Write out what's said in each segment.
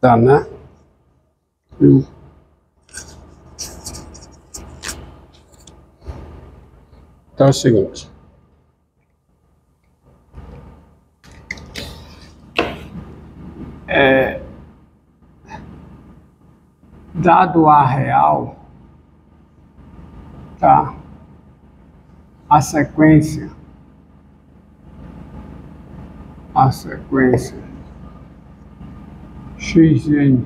Tá, né? Então é o seguinte. Dado A real, tá? A sequência xn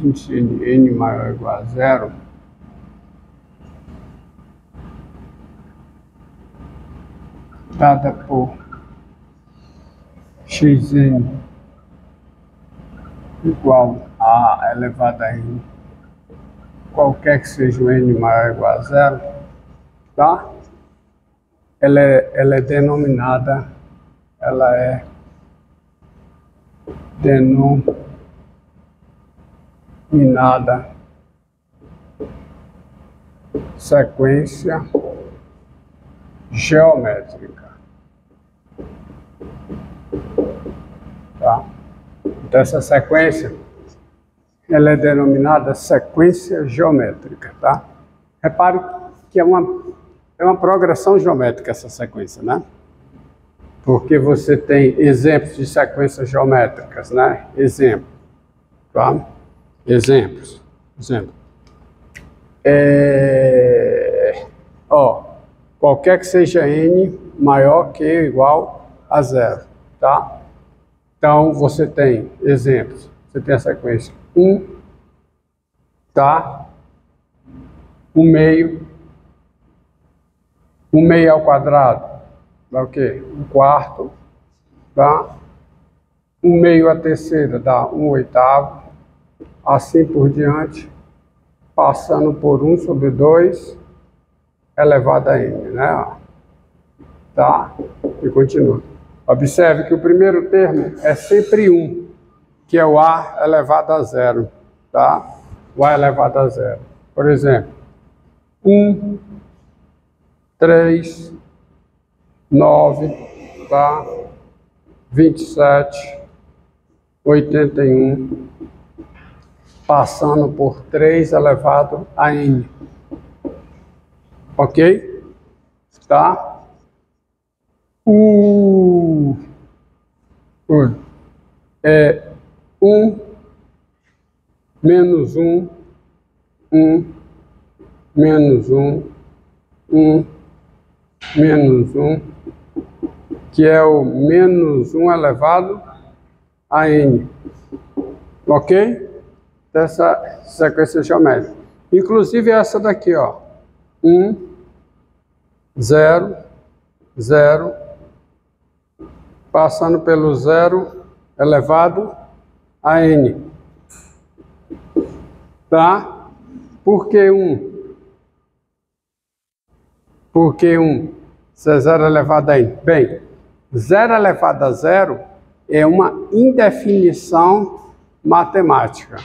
índice n maior ou igual a zero, dada por xn igual a elevado a n, qualquer que seja o n maior ou igual a zero, tá? Ela é denominada sequência geométrica, tá? Então essa sequência ela é denominada sequência geométrica, tá? Repare que é uma progressão geométrica essa sequência, né? Porque você tem exemplos de sequências geométricas, né? Exemplo, tá? Exemplo. Qualquer que seja n maior que ou igual a zero, tá? Então você tem exemplos. Você tem a sequência 1, tá? 1 meio ao quadrado dá o quê? 1 quarto, tá? 1 meio à terceira dá 1 oitavo, assim por diante, passando por 1 sobre 2 elevado a n, né? Tá? E continua. Observe que o primeiro termo é sempre 1, que é o A elevado a zero, tá? O A elevado a zero. Por exemplo, 1, 3, 9, tá? 27, 81, passando por 3 elevado a n. Ok? Tá? É 1, menos 1, 1, menos 1, 1, menos 1, que é o menos 1 elevado a n. Ok? Dessa sequência geométrica. Inclusive essa daqui, ó. 1, 0, 0, passando pelo 0 elevado a n. Tá? Por que 1? Por que 1? Se é 0 elevado a n. Bem, 0 elevado a 0 é uma indefinição matemática.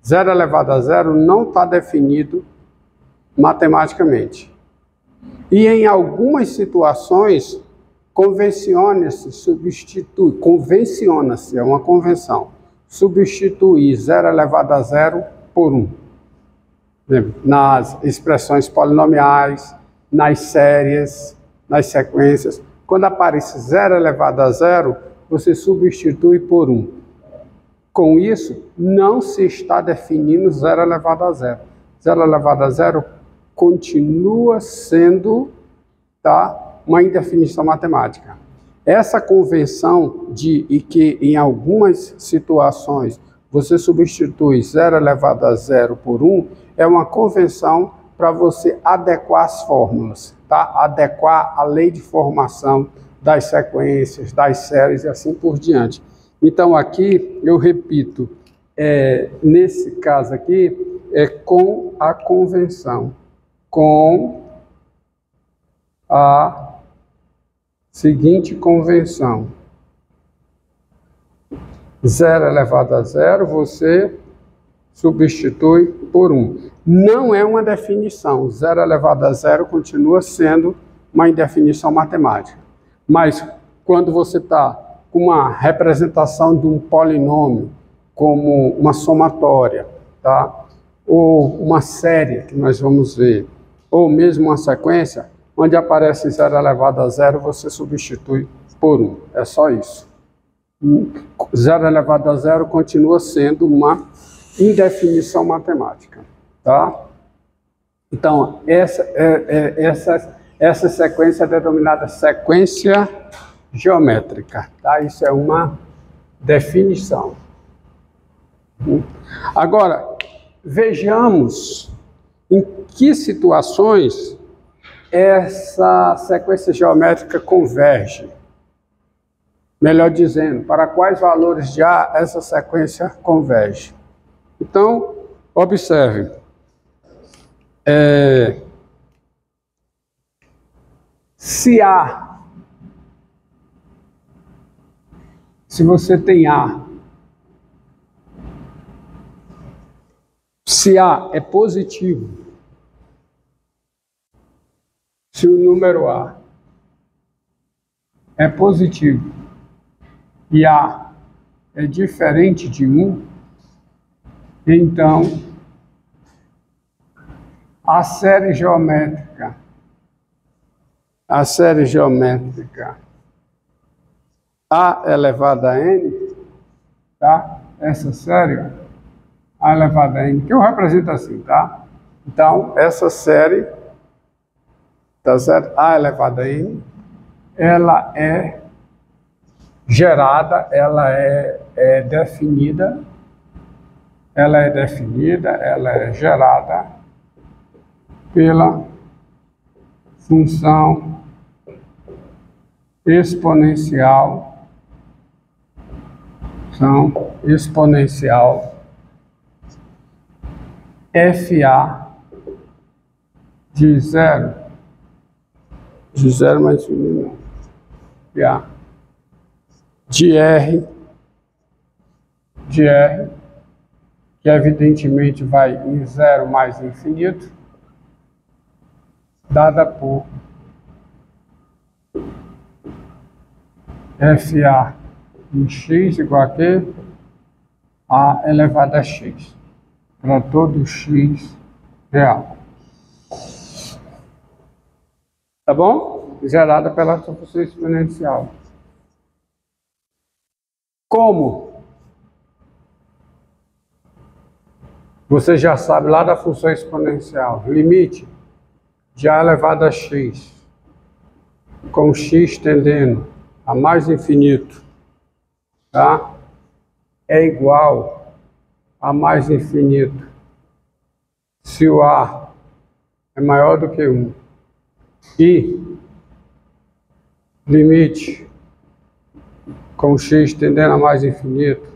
0 elevado a 0 não está definido matematicamente. E em algumas situações, convenciona-se, é uma convenção, substituir 0 elevado a 0 por 1. Nas expressões polinomiais, nas séries, nas sequências, quando aparece 0 elevado a 0, você substitui por 1. Com isso, não se está definindo 0 elevado a 0. 0 elevado a 0 continua sendo, tá, uma indefinição matemática. Essa convenção de que em algumas situações você substitui 0 elevado a 0 por 1 é uma convenção para você adequar as fórmulas, tá? Adequar a lei de formação das sequências, das séries e assim por diante. Então aqui, eu repito, nesse caso aqui, é com a convenção, com a seguinte convenção. 0 elevado a 0, você substitui por 1. Não é uma definição. 0 elevado a 0 continua sendo uma indefinição matemática. Mas quando você está com uma representação de um polinômio, como uma somatória, tá? Ou uma série, que nós vamos ver, ou mesmo uma sequência, onde aparece 0 elevado a 0, você substitui por 1. É só isso. 0 elevado a 0 continua sendo uma indefinição matemática, tá? Então, essa sequência é denominada sequência geométrica, tá? Isso é uma definição. Agora, vejamos em que situações essa sequência geométrica converge. Melhor dizendo, para quais valores de A essa sequência converge. Então, observe. Se você tem se A é positivo, se o número A é positivo e A é diferente de 1, então a série geométrica A elevado a N, tá? Essa série, A elevado a N, que eu represento assim, tá? Então, essa série, tá certo? A elevado a N, ela é gerada, ela é definida, ela é gerada pela função exponencial, FA de 0 mais infinito, FA de R, que evidentemente vai em 0 mais infinito, dada por FA em x igual a quê? A elevado a x, para todo x real. Tá bom? Gerada pela função exponencial. Como? Você já sabe lá da função exponencial. Limite de A elevado a x, com x tendendo a mais infinito, tá? É igual a mais infinito se o A é maior do que 1. E limite com x tendendo a mais infinito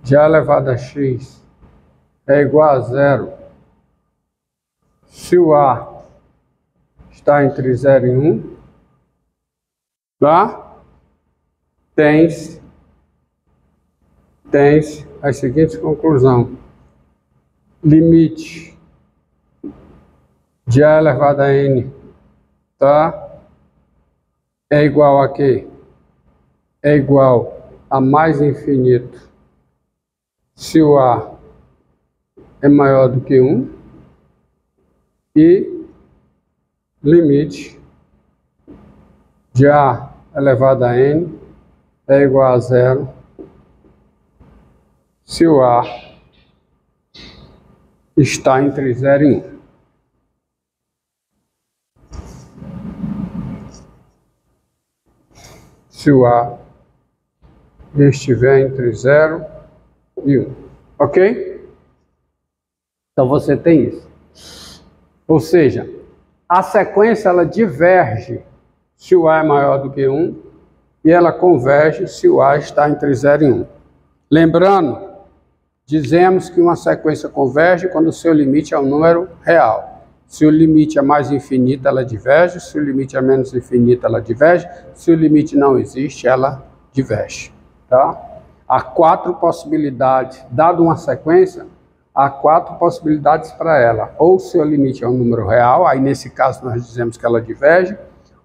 de A elevado a x é igual a 0 se o A está entre 0 e 1, tá? Tens as seguintes conclusões. Limite de A elevado a N, tá? É igual a quê? É igual a mais infinito se o A é maior do que 1 e limite de A elevado a N é igual a 0 se o A está entre 0 e 1. Se o A estiver entre 0 e 1. Ok? Então você tem isso. Ou seja, a sequência ela diverge se o A é maior do que 1 e ela converge se o A está entre 0 e 1. Lembrando, dizemos que uma sequência converge quando o seu limite é um número real. Se o limite é mais infinito, ela diverge. Se o limite é menos infinito, ela diverge. Se o limite não existe, ela diverge. Tá? Há 4 possibilidades. Dado uma sequência, há 4 possibilidades para ela. Ou o seu limite é um número real, aí nesse caso nós dizemos que ela diverge.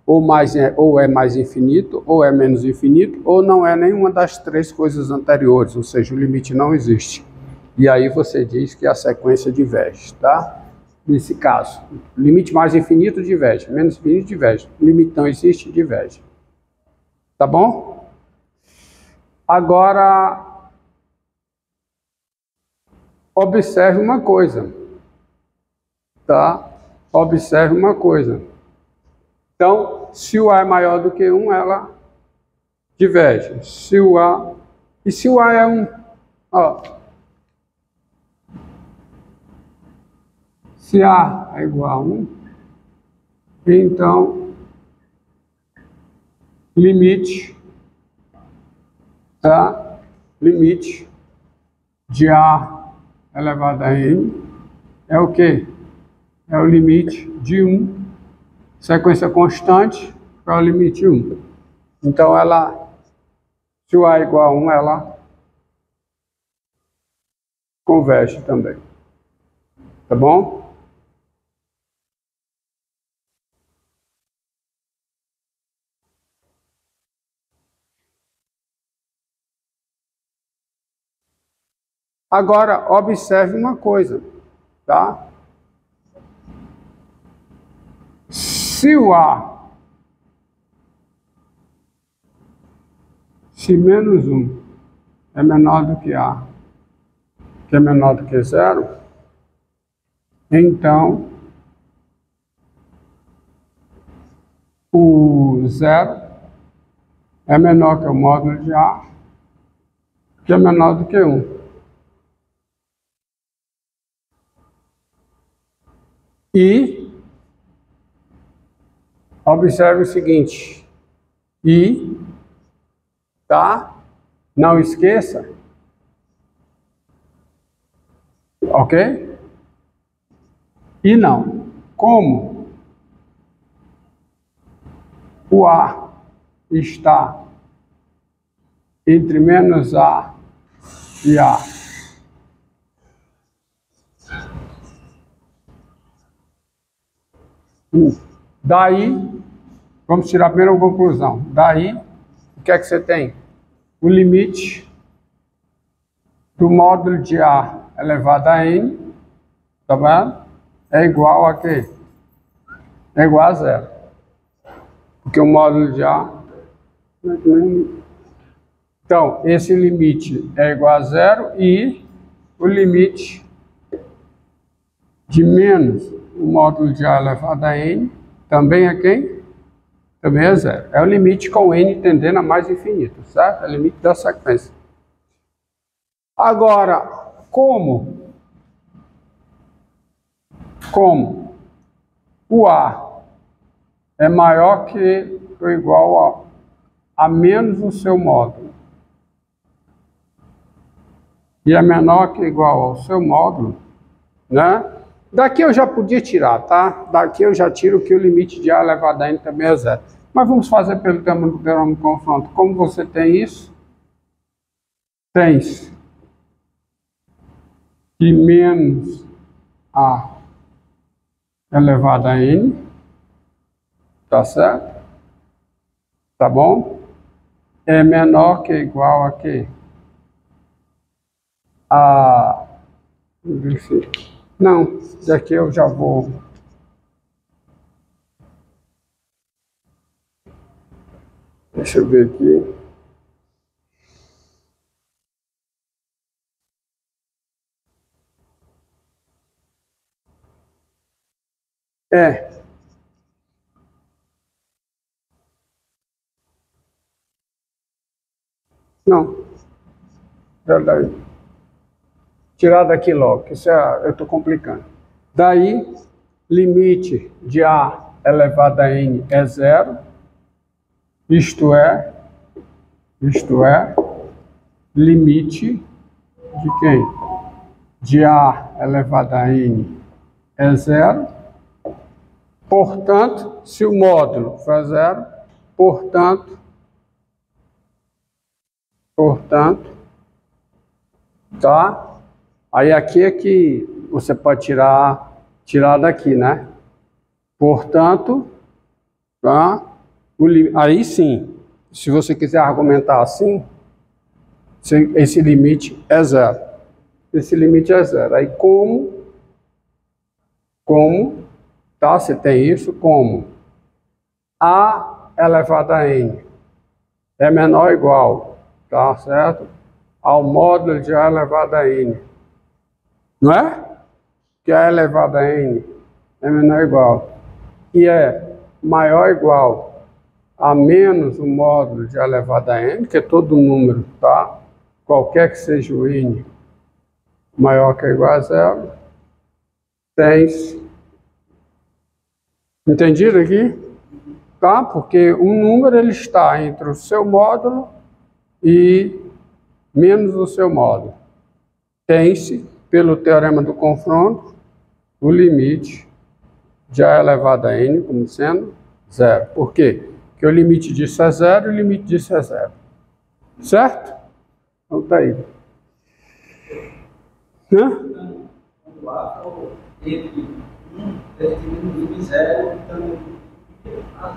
ou é mais infinito, ou é menos infinito, ou não é nenhuma das três coisas anteriores, ou seja, o limite não existe. E aí você diz que a sequência diverge, tá? Nesse caso, limite mais infinito diverge, menos infinito diverge, limite não existe, diverge. Tá bom? Agora, observe uma coisa, tá? Observe uma coisa. Então, se o A é maior do que 1, ela diverge. Se o A é 1, ó. Se A é igual a 1, então, limite, tá? Limite de A elevado a N é o quê? É o limite de 1, sequência constante, é o limite 1. Então, se o A é igual a 1, ela converge também. Tá bom? Agora, observe uma coisa, tá? Se menos 1 é menor do que A, que é menor do que 0, então o 0 é menor que o módulo de A, que é menor do que 1. E observe o seguinte, tá? Não esqueça, ok? E não. Como o A está entre menos A e A, daí, vamos tirar a primeira conclusão. Daí, o que é que você tem? O limite do módulo de A elevado a N, tá vendo? É igual a quê? É igual a 0. Porque o módulo de A... Então, esse limite é igual a 0 e o limite de menos o módulo de A elevado a N também é quem? Também é 0. É o limite com N tendendo a mais infinito, certo? É o limite da sequência. Agora, como o A é maior que ou igual a menos o seu módulo e é menor que ou igual ao seu módulo, né? Daqui eu já podia tirar, tá? Daqui eu já tiro que o limite de A elevado a N também é 0. Mas vamos fazer pelo teorema do confronto. Como você tem isso? Tens de menos A elevado a N, tá certo? Tá bom? É menor que ou igual a quê? Não, daqui eu já vou... Deixa eu ver aqui. Não. Verdade. Tirar daqui logo, que isso eu estou complicando. Daí, limite de A elevado a N é 0, isto é, limite de quem? De A elevado a N é 0, portanto, se o módulo for 0, portanto, tá? Aí aqui é que você pode tirar daqui, né? Portanto, tá? Aí sim, se você quiser argumentar assim, esse limite é zero. Esse limite é zero. Aí tá? Você tem isso como A elevado a N é menor ou igual, tá certo? Ao módulo de A elevado a N. Não é? Que A elevado a N é menor ou igual. E é maior ou igual a menos o módulo de A elevado a N, que é todo número, tá? Qualquer que seja o N maior que ou igual a zero. Tens. Entendido aqui? Tá? Porque um número ele está entre o seu módulo e menos o seu módulo. Tem-se, pelo teorema do confronto, o limite de A elevado a N como sendo zero. Por quê? Porque o limite disso é zero e o limite disso é zero. Certo? Então tá aí.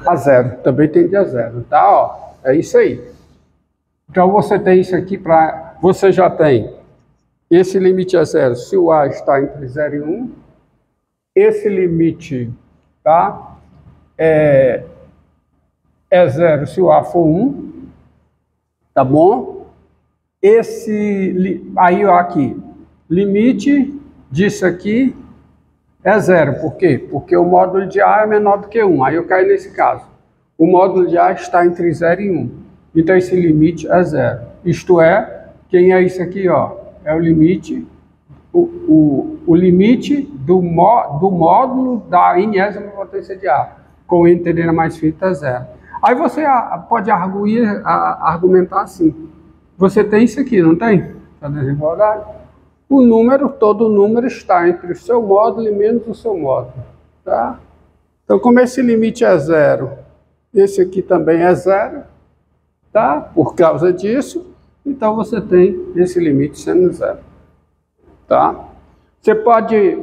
A zero. Também tende a zero. Tá? Ó, é isso aí. Então você tem isso aqui para... Você já tem esse limite a zero se o A está entre 0 e 1. Esse limite, tá? É zero se o A for 1. Tá bom? Aí, ó, aqui. Limite disso aqui é zero. Por quê? Porque o módulo de A é menor do que 1. Aí eu caio nesse caso. O módulo de A está entre 0 e 1. Então esse limite é zero. Isto é, quem é isso aqui, ó? É o limite, o limite do módulo da enésima potência de A. Com N tendendo a mais finita é zero. Aí você pode argumentar assim. Você tem isso aqui, não tem? A desigualdade. Todo número está entre o seu módulo e menos o seu módulo. Tá? Então, como esse limite é zero, esse aqui também é zero, tá? Por causa disso, então você tem esse limite sendo zero. Tá?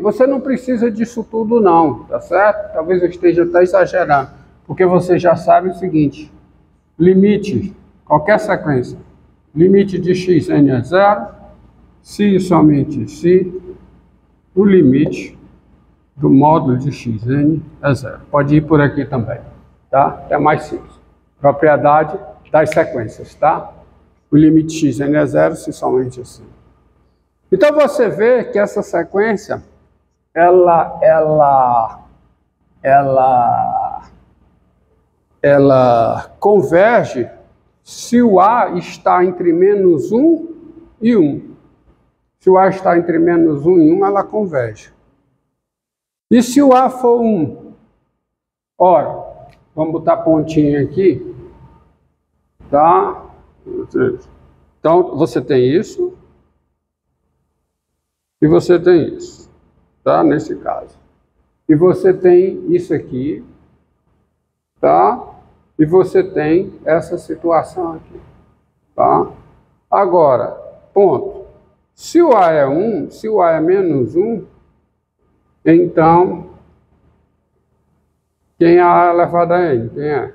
Você não precisa disso tudo não, tá certo? Talvez eu esteja até exagerando, porque você já sabe o seguinte, limite, qualquer sequência, limite de xn é zero, se e somente se o limite do módulo de xn é zero. Pode ir por aqui também, tá? É mais simples. Propriedade das sequências, tá? O limite xn é zero se somente assim. Então você vê que essa sequência, ela converge se o A está entre menos 1 e 1. Se o A está entre menos 1 e 1, ela converge. E se o A for 1? Ora, vamos botar pontinho aqui. Tá? Então, você tem isso. E você tem isso. Tá? Nesse caso. E você tem isso aqui. Tá? E você tem essa situação aqui. Tá? Agora, ponto. Se o A é 1, se o A é menos 1, então, quem é A elevado a N? Quem é?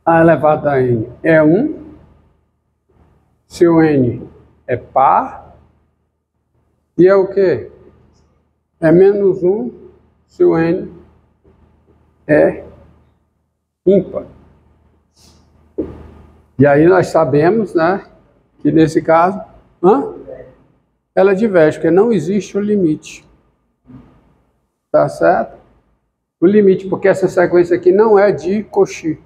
A elevado a N é 1, se o N é par, e é o quê? É menos 1, se o N é ímpar. E aí nós sabemos, né, que nesse caso, ela diverge, porque não existe o limite. Tá certo? O limite, porque essa sequência aqui não é de Cauchy.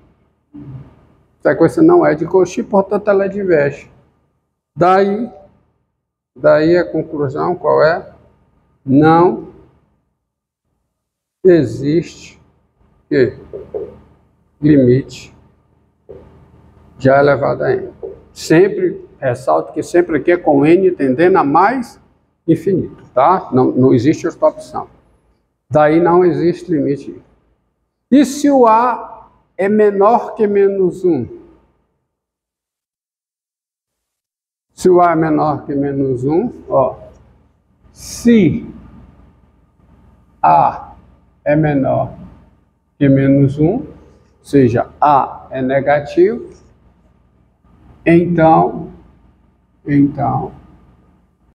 A sequência não é de Cauchy, portanto ela diverge. Daí a conclusão qual é? Não existe limite de A elevado a N. Sempre, ressalto que sempre aqui é com N tendendo a mais infinito, tá? Não existe esta opção. Daí não existe limite. E se o A é menor que menos 1? Se o A é menor que menos 1, ó. Se A é menor que menos 1, seja, A é negativo, então